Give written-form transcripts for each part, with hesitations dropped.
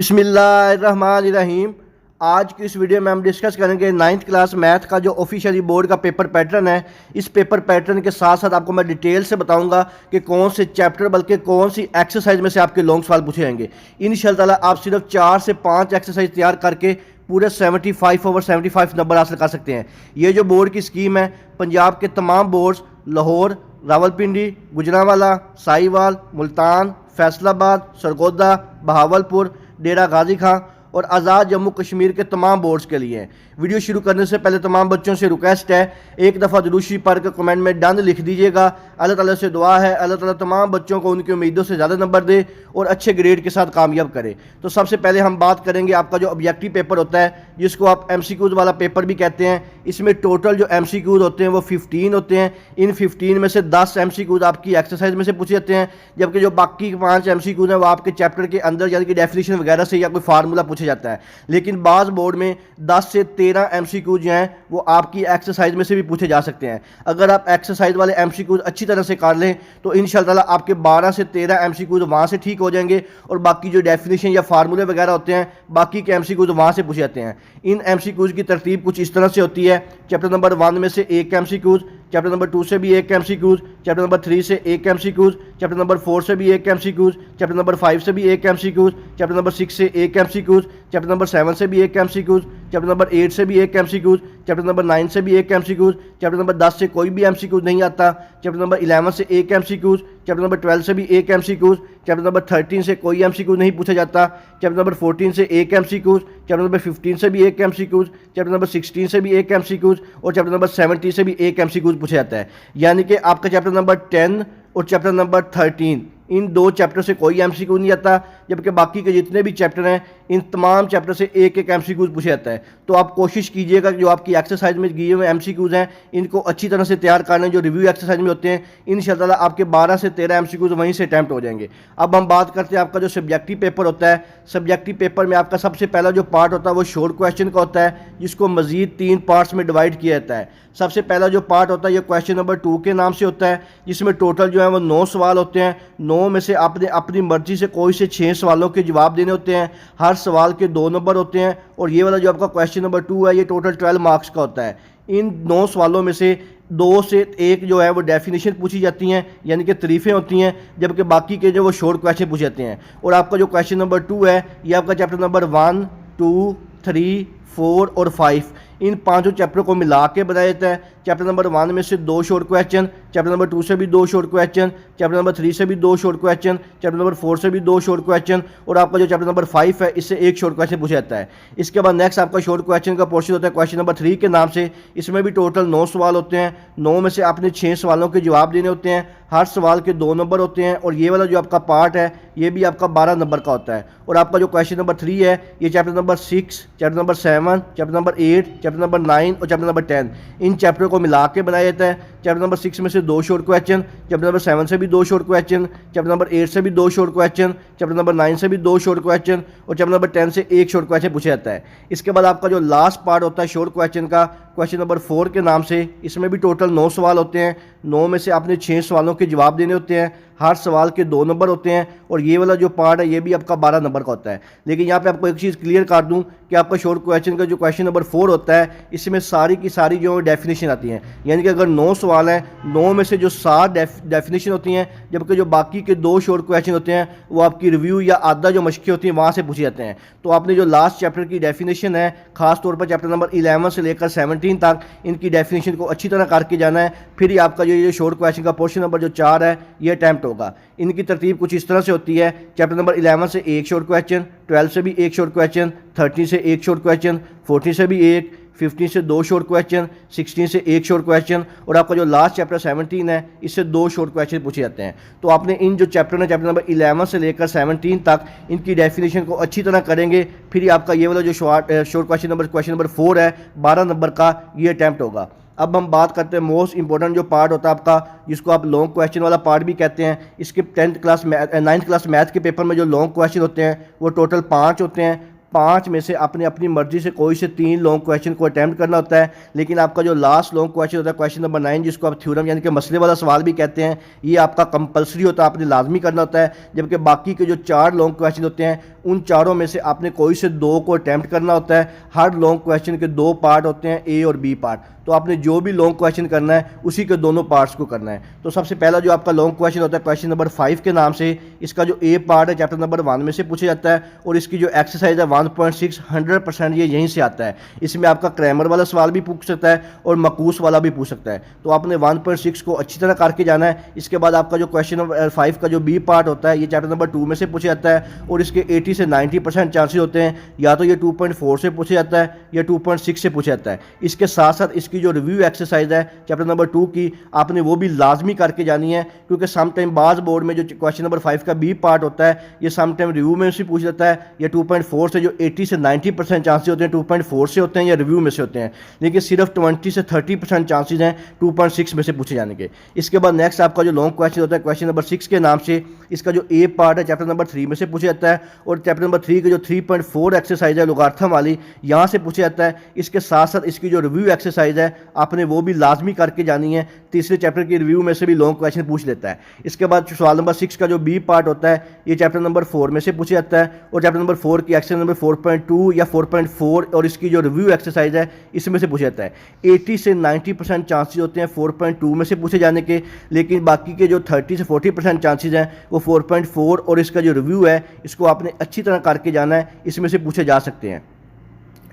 बिस्मिल्लाहिर्रहमानिर्रहीम। आज की इस वीडियो में हम डिस्कस करेंगे 9th क्लास मैथ का जो ऑफिशियली बोर्ड का पेपर पैटर्न है। इस पेपर पैटर्न के साथ साथ आपको मैं डिटेल से बताऊंगा कि कौन से चैप्टर बल्कि कौन सी एक्सरसाइज में से आपके लॉन्ग सवाल पूछे जाएंगे। इंशाअल्लाह ताला आप सिर्फ 4 से 5 एक्सरसाइज तैयार करके पूरे 75/75 नंबर हासिल कर सकते हैं। ये जो बोर्ड की स्कीम है पंजाब के तमाम बोर्ड्स लाहौर, रावलपिंडी, गुजरांवाला, साहिवाल, मुल्तान, फैसलाबाद, सरगोदा, बहावलपुर, डेरा गाजी खां और आज़ाद जम्मू कश्मीर के तमाम बोर्ड्स के लिए हैं। वीडियो शुरू करने से पहले तमाम बच्चों से रिक्वेस्ट है, एक दफ़ा दुरूशी पढ़ कर कमेंट में डन लिख दीजिएगा। अल्लाह ताला से दुआ है अल्लाह ताला तमाम बच्चों को उनकी उम्मीदों से ज़्यादा नंबर दे और अच्छे ग्रेड के साथ कामयाब करे। तो सबसे पहले हम बात करेंगे आपका जो ऑब्जेक्टिव पेपर होता है, जिसको आप MCQs वाला पेपर भी कहते हैं। इसमें टोटल जो MCQs होते हैं वो 15 होते हैं। इन 15 में से 10 MCQs आपकी एक्सरसाइज में से पूछे जाते हैं, जबकि जो बाकी 5 MCQs हैं वो आपके चैप्टर के अंदर यानी कि डेफिनेशन वगैरह से या कोई फार्मूला पूछा जाता है। लेकिन बाज़ बोर्ड में 10 से 13 MCQs जो हैं वो आपकी एक्सरसाइज में से भी पूछे जा सकते हैं। अगर आप एक्सरसाइज वाले MCQs अच्छी तरह से कर लें तो इंशाअल्लाह ताला आपके 12 से 13 MCQs वहाँ से ठीक हो जाएंगे और बाकी जो डेफिनेशन या फार्मूले वगैरह होते हैं बाकी के MCQs वहाँ से पूछे जाते हैं। इन MCQs की तरतीब कुछ इस तरह से होती है। चैप्टर नंबर 1 में से एक MCQs, चैप्टर नंबर 2 से भी एक MCQs, चैप्टर नंबर 3 से एक MCQs, चैप्टर नंबर 4 से भी एक MCQs, चैप्टर नंबर 5 से भी एक MCQs, चैप्टर नंबर 6 से एक MCQs, चैप्टर नंबर 7 से भी एक MCQs, चैप्टर नंबर 8 से भी एक MCQs, चैप्टर नंबर 9 से भी एक MCQs, चैप्टर नंबर 10 से कोई भी MCQs नहीं आता, चैप्टर नंबर 11 से एक MCQs, चैप्टर नंबर 12 से भी एक MCQs, चैप्टर नंबर 13 से कोई MCQ नहीं पूछा जाता, चैप्टर नंबर 14 से एक MCQs, चैप्टर नंबर 15 से भी एक MCQs, चैप्टर नंबर 16 से भी एक MCQs और चैप्टर नंबर 17 से भी एक MCQs पूछा जाता है। यानी कि आपका चैप्टर नंबर 10 और चैप्टर नंबर 13 इन 2 चैप्टर से कोई MCQ नहीं आता, जबकि बाकी के जितने भी चैप्टर हैं इन तमाम चैप्टर से एक एक MCQ पूछा जाता है। तो आप कोशिश कीजिएगा कि जो आपकी एक्सरसाइज में दिए हुए MCQs हैं इनको अच्छी तरह से तैयार करना। जो रिव्यू एक्सरसाइज में होते हैं इंशाअल्लाह आपके 12 से 13 MCQs वहीं से अटैम्प्ट हो जाएंगे। अब हम बात करते हैं आपका जो सब्जेक्टिव पेपर होता है। सब्जेक्टिव पेपर में आपका सबसे पहला जो पार्ट होता है वो शॉर्ट क्वेश्चन का होता है, जिसको मजीद 3 पार्ट्स में डिवाइड किया जाता है। सबसे पहला जो पार्ट होता है ये क्वेश्चन नंबर 2 के नाम से होता है, जिसमें टोटल जो है वो 9 सवाल होते हैं। 9 में से आपने अपनी मर्जी से कोई से 6 सवालों के जवाब देने होते हैं। हर सवाल के 2 नंबर होते हैं और ये वाला जो आपका क्वेश्चन नंबर 2 है ये टोटल 12 मार्क्स का होता है। इन 9 सवालों में से 2 से 1 जो है वो डेफिनेशन पूछी जाती हैं यानी कि तारीफ़ें होती हैं, जबकि बाकी के जो वो शॉर्ट क्वेश्चन पूछे जाते हैं। और आपका जो क्वेश्चन नंबर 2 है ये आपका चैप्टर नंबर 1, 2, 3, 4 और 5 इन 5 चैप्टर को मिला के बनाया जाता है। चैप्टर नंबर 1 में से 2 शॉर्ट क्वेश्चन, चैप्टर नंबर 2 से भी 2 शॉर्ट क्वेश्चन, चैप्टर नंबर 3 से भी 2 शॉर्ट क्वेश्चन, चैप्टर नंबर 4 से भी 2 शॉर्ट क्वेश्चन और आपका जो चैप्टर नंबर 5 है इससे एक शॉर्ट क्वेश्चन पूछा जाता है। इसके बाद नेक्स्ट आपका शॉर्ट क्वेश्चन का पोर्शन होता है क्वेश्चन नंबर 3 के नाम से। इसमें भी टोटल 9 सवाल होते हैं। 9 में से आपने 6 सवालों के जवाब देने होते हैं। हर सवाल के 2 नंबर होते हैं और ये वाला जो आपका पार्ट है ये भी आपका 12 नंबर का होता है। और आपका जो क्वेश्चन नंबर 3 है ये chapter number 6, chapter number 7, chapter number 8, chapter number 9 और चैप्टर नंबर 10 इन चैप्टर को मिला के बनाया जाता है। चैप्टर नंबर 6 में से 2 शॉर्ट क्वेश्चन, चैप्टर नंबर 7 से भी 2 शॉर्ट क्वेश्चन, चैप्टर नंबर 8 से भी 2 शॉर्ट क्वेश्चन, चैप्टर नंबर 9 से भी 2 शॉर्ट क्वेश्चन और चैप्टर नंबर 10 से एक शॉर्ट क्वेश्चन पूछा जाता है। इसके बाद आपका जो लास्ट पार्ट होता है शॉर्ट क्वेश्चन का क्वेश्चन नंबर 4 के नाम से, इसमें भी टोटल 9 सवाल होते हैं। 9 में से आपने 6 सवालों के जवाब देने होते हैं। हर सवाल के 2 नंबर होते हैं और ये वाला जो पार्ट है ये भी आपका 12 नंबर का होता है। लेकिन यहाँ पे आपको एक चीज़ क्लियर कर दूँ कि आपका शॉर्ट क्वेश्चन का जो क्वेश्चन नंबर 4 होता है इसमें सारी की सारी जो डेफिनेशन आती हैं, यानी कि अगर 9 सवाल हैं 9 में से जो 7 डेफिनेशन होती हैं, जबकि जो बाकी के 2 शॉर्ट क्वेश्चन होते हैं वो आपकी रिव्यू या आधा जो मशक़ें होती हैं वहाँ से पूछे जाते हैं। तो आपने जो लास्ट चैप्टर की डेफिनेशन है खास तौर पर चैप्टर नंबर 11 से लेकर 17 तक इनकी डेफिनेशन को अच्छी तरह करके जाना है, फिर ही आपका जो ये शॉर्ट क्वेश्चन का पोर्शन नंबर जो 4 है ये अटैम्प्ट होगा। इनकी तरतीब कुछ इस तरह से होती है। चैप्टर नंबर 11 से एक शॉर्ट क्वेश्चन, 12 से भी एक शॉर्ट क्वेश्चन, 13 से एक शॉर्ट क्वेश्चन, 14 से भी एक, 15 से 2 शॉर्ट क्वेश्चन, 16 से एक शॉर्ट क्वेश्चन और आपका जो लास्ट चैप्टर 17 है इससे 2 शॉर्ट क्वेश्चन पूछे जाते हैं। तो आपने इन जो चैप्टर हैं चैप्टर नंबर 11 से लेकर 17 तक इनकी डेफिनेशन को अच्छी तरह करेंगे, फिर ही आपका ये वाला जो शॉर्ट क्वेश्चन नंबर 4 है 12 नंबर का ये अटैम्प्ट होगा। अब हम बात करते हैं मोस्ट इंपॉर्टेंट जो पार्ट होता है आपका, जिसको आप लॉन्ग क्वेश्चन वाला पार्ट भी कहते हैं। इसके 9th क्लास मैथ के पेपर में जो लॉन्ग क्वेश्चन होते हैं वो टोटल 5 होते हैं। 5 में से आपने अपनी मर्जी से कोई से 3 लॉन्ग क्वेश्चन को अटैम्प्ट करना होता है, लेकिन आपका जो लास्ट लॉन्ग क्वेश्चन होता है क्वेश्चन नंबर 9, जिसको आप थ्योरम यानी कि मसले वाला सवाल भी कहते हैं, ये आपका कंपलसरी होता है, आपने लाजमी करना होता है। जबकि बाकी के जो 4 लॉन्ग क्वेश्चन होते हैं उन चारों में से आपने कोई से 2 को अटैम्प्ट करना होता है। हर लॉन्ग क्वेश्चन के 2 पार्ट होते हैं, ए और बी पार्ट, तो आपने जो भी लॉन्ग क्वेश्चन करना है उसी के दोनों पार्ट्स को करना है। तो सबसे पहला जो आपका लॉन्ग क्वेश्चन होता है क्वेश्चन नंबर 5 के नाम से, इसका जो ए पार्ट है चैप्टर नंबर 1 में से पूछा जाता है, और इसकी जो एक्सरसाइज है 1.6 100% ये यहीं से आता है। इसमें आपका क्रैमर वाला सवाल भी पूछ सकता है और मकूस वाला भी पूछ सकता है, तो आपने 1.6 को अच्छी तरह करके जाना है। इसके बाद आपका जो क्वेश्चन नंबर 5 का जो बी पार्ट होता है ये चैप्टर नंबर 2 में से पूछा जाता है, और इसके 80 से 90% चांसेस होते हैं या तो ये 2.4 से पूछा जाता है या 2.6 से पूछा जाता है। इसके साथ साथ इसकी जो रिव्यू एक्सरसाइज है चैप्टर नंबर 2 की, आपने वो भी लाजमी करके जानी है, क्योंकि सम टाइम बाज बोर्ड में जो क्वेश्चन नंबर 5 का बी पार्ट होता है ये सम टाइम रिव्यू में से पूछ जाता है या 2.4 से, जो 80 से 90% चांसेस होते हैं 2.4 से होते हैं या रिव्यू में से होते हैं, लेकिन सिर्फ 20 से 30% चांसेस हैं 2.6 में से पूछे जाने के। इसके बाद नेक्स्ट आपका जो लॉन्ग क्वेश्चन होता है क्वेश्चन नंबर 6 के नाम से, इसका जो ए पार्ट है चैप्टर नंबर 3 में से पूछा जाता है, और चैप्टर नंबर 3 के जो 3.4 एक्सरसाइज है लोगार्थम वाली यहाँ से पूछा जाता है। इसके साथ साथ इसकी जो रिव्यू एक्सरसाइज है आपने वो भी लाजमी करके जानी है, तीसरे चैप्टर की रिव्यू में से भी लॉन्ग क्वेश्चन पूछ लेता है। इसके बाद सवाल नंबर 6 का जो बी पार्ट होता है ये चैप्टर नंबर 4 में से पूछा जाता है, और चैप्टर नंबर 4 की एक्सरसाइज नंबर 4.2 या 4.4 और इसकी जो रिव्यू एक्सरसाइज है इसमें से पूछा जाता है। 80 से 90% चांसेस होते हैं 4.2 में से पूछे जाने के, लेकिन बाकी के जो 30 से 40% चांसेस हैं वो 4.4 और इसका जो रिव्यू है इसको आपने अच्छी तरह करके जाना है, इसमें से पूछे जा सकते हैं।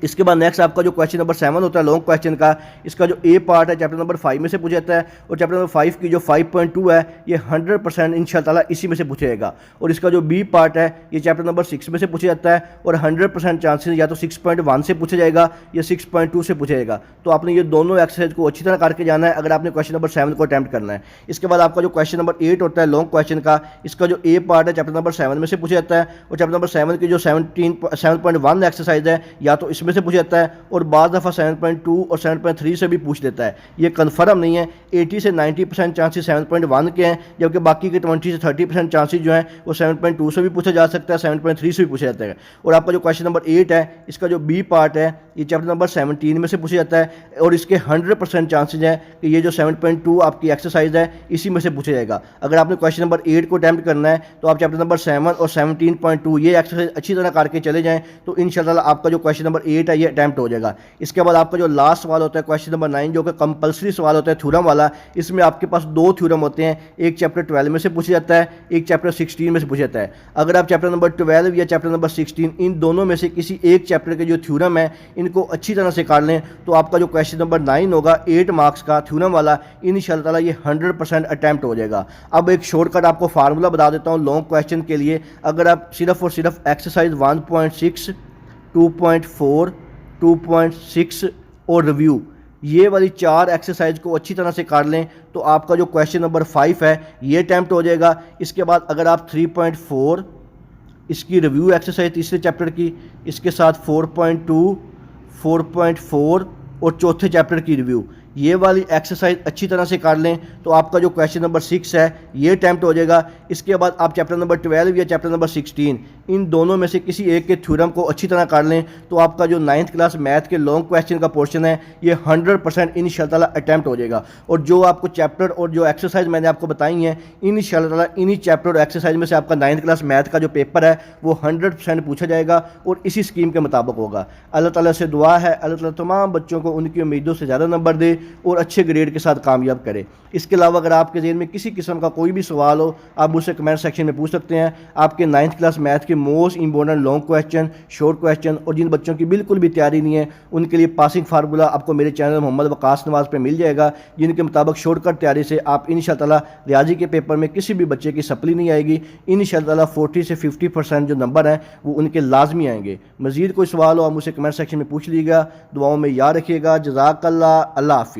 इसके बाद नेक्स्ट आपका जो क्वेश्चन नंबर 7 होता है लॉन्ग क्वेश्चन का, इसका जो ए पार्ट है चैप्टर नंबर 5 में से पूछा जाता है, और चैप्टर नंबर 5 की जो 5.2 है ये 100% इंशाअल्लाह इसी में से पूछेगा, और इसका जो बी पार्ट है ये चैप्टर नंबर 6 में से पूछा जाता है, और 100% चांसेस या तो 6.1 से पूछा जाएगा या 6.2 से पूछा जाएगा। तो आपने ये दोनों एक्सरसाइज को अच्छी तरह करके जाना है अगर आपने क्वेश्चन नंबर 7 को अटैम्प्ट करना है। इसके बाद आपका जो क्वेश्चन नंबर 8 होता है लॉन्ग क्वेश्चन का, इसका जो ए पार्ट है चैप्टर नंबर 7 में से पूछा जाता है, और चैप्टर नंबर 7 की जो 7.1 एक्सरसाइज है या तो इसमें से पूछा जाता है, और बाद दफ़ा 7.2 और 7.3 से भी पूछ लेता है। ये कन्फर्म नहीं है, 80 से 90% चांसेस 7.1 के हैं, जबकि बाकी के 20 से 30% चांसेस जो हैं वो 7.2 से भी पूछा जा सकता है, 7.3 से भी पूछा जाता है। और आपका जो क्वेश्चन नंबर 8 है इसका जो बी पार्ट है ये चैप्टर नंबर 17 में से पूछा जाता है, और इसके 100% चांसेस हैं कि ये जो 7.2 आपकी एक्सरसाइज है इसी में से पूछा जाएगा। अगर आपने क्वेश्चन नंबर 8 को अटैम्प्ट करना है तो आप चैप्टर नंबर 7 और 17.2 ये एक्सरसाइज अच्छी तरह करके चले जाएँ, तो इंशाल्लाह आपका जो क्वेश्चन नंबर 8 है ये अटैम्प्ट हो जाएगा। इसके बाद आपका जो लास्ट सवाल होता है क्वेश्चन नंबर 9 जो कि कंपलसरी सवाल होता है थ्योरम वाला, इसमें आपके पास 2 थ्योरम होते हैं, एक चैप्टर 12 में से पूछा जाता है, एक चैप्टर 16 में से पूछा जाता है। अगर आप चैप्टर नंबर 12 या चैप्टर नंबर 16 इन दोनों में से किसी एक चैप्टर के जो थ्योरम है इनको अच्छी तरह से कर लें तो आपका जो क्वेश्चन नंबर 9 होगा 8 मार्क्स का थ्योरम वाला, इंशाअल्लाह ये 100% अटैम्प्ट हो जाएगा। अब एक शॉर्टकट आपको फार्मूला बता देता हूँ लॉन्ग क्वेश्चन के लिए। अगर आप सिर्फ और सिर्फ एक्सरसाइज 1.6, 2.4, 2.6 और रिव्यू ये वाली 4 एक्सरसाइज को अच्छी तरह से कर लें तो आपका जो क्वेश्चन नंबर 5 है ये अटैम्प्ट हो जाएगा। इसके बाद अगर आप 3.4 इसकी रिव्यू एक्सरसाइज तीसरे चैप्टर की, इसके साथ 4.2, 4.4 और चौथे चैप्टर की रिव्यू ये वाली एक्सरसाइज अच्छी तरह से कर लें तो आपका जो क्वेश्चन नंबर 6 है ये अटैम्प्ट हो जाएगा। इसके बाद आप चैप्टर नंबर 12 या चैप्टर नंबर 16 इन दोनों में से किसी एक के थ्योरम को अच्छी तरह कर लें तो आपका जो 9th क्लास मैथ के लॉन्ग क्वेश्चन का पोर्शन है ये 100% इंशाअल्लाह अटैम्प्ट हो जाएगा। और जो आपको चैप्टर और जो एक्सरसाइज मैंने आपको बताई हैं इंशाअल्लाह इन्हीं चैप्टर और एक्सरसाइज में से आपका 9th क्लास मैथ का जो पेपर है वो 100% पूछा जाएगा और इसी स्कीम के मुताबिक होगा। अल्लाह ताला से दुआ है अल्लाह ताला तमाम बच्चों को उनकी उम्मीदों से ज़्यादा नंबर दे और अच्छे ग्रेड के साथ कामयाब करे। इसके अलावा अगर आपके ज़हन में किसी किस्म का कोई भी सवाल हो आप मुझसे कमेंट सेक्शन में पूछ सकते हैं। आपके 9th क्लास मैथ के most important long question, short question और जिन बच्चों की बिल्कुल भी तैयारी नहीं है उनके लिए पासिंग फार्मूला आपको मेरे चैनल मोहम्मद वकास नवाज़ पे मिल जाएगा, जिनके मुताबिक शॉर्टकट तैयारी से आप इंशाअल्लाह रियाजी के पेपर में किसी भी बच्चे की सप्ली नहीं आएगी। इंशाअल्लाह 40 से 50% जो नंबर हैं वो उनके लाजमी आएंगे। मज़ीद कोई सवाल हो आप मुझसे कमेंट सेक्शन में पूछ लीजिएगा। दुआओं में याद रखिएगा। जज़ाकल्लाह। अल्लाह हाफ़िज़।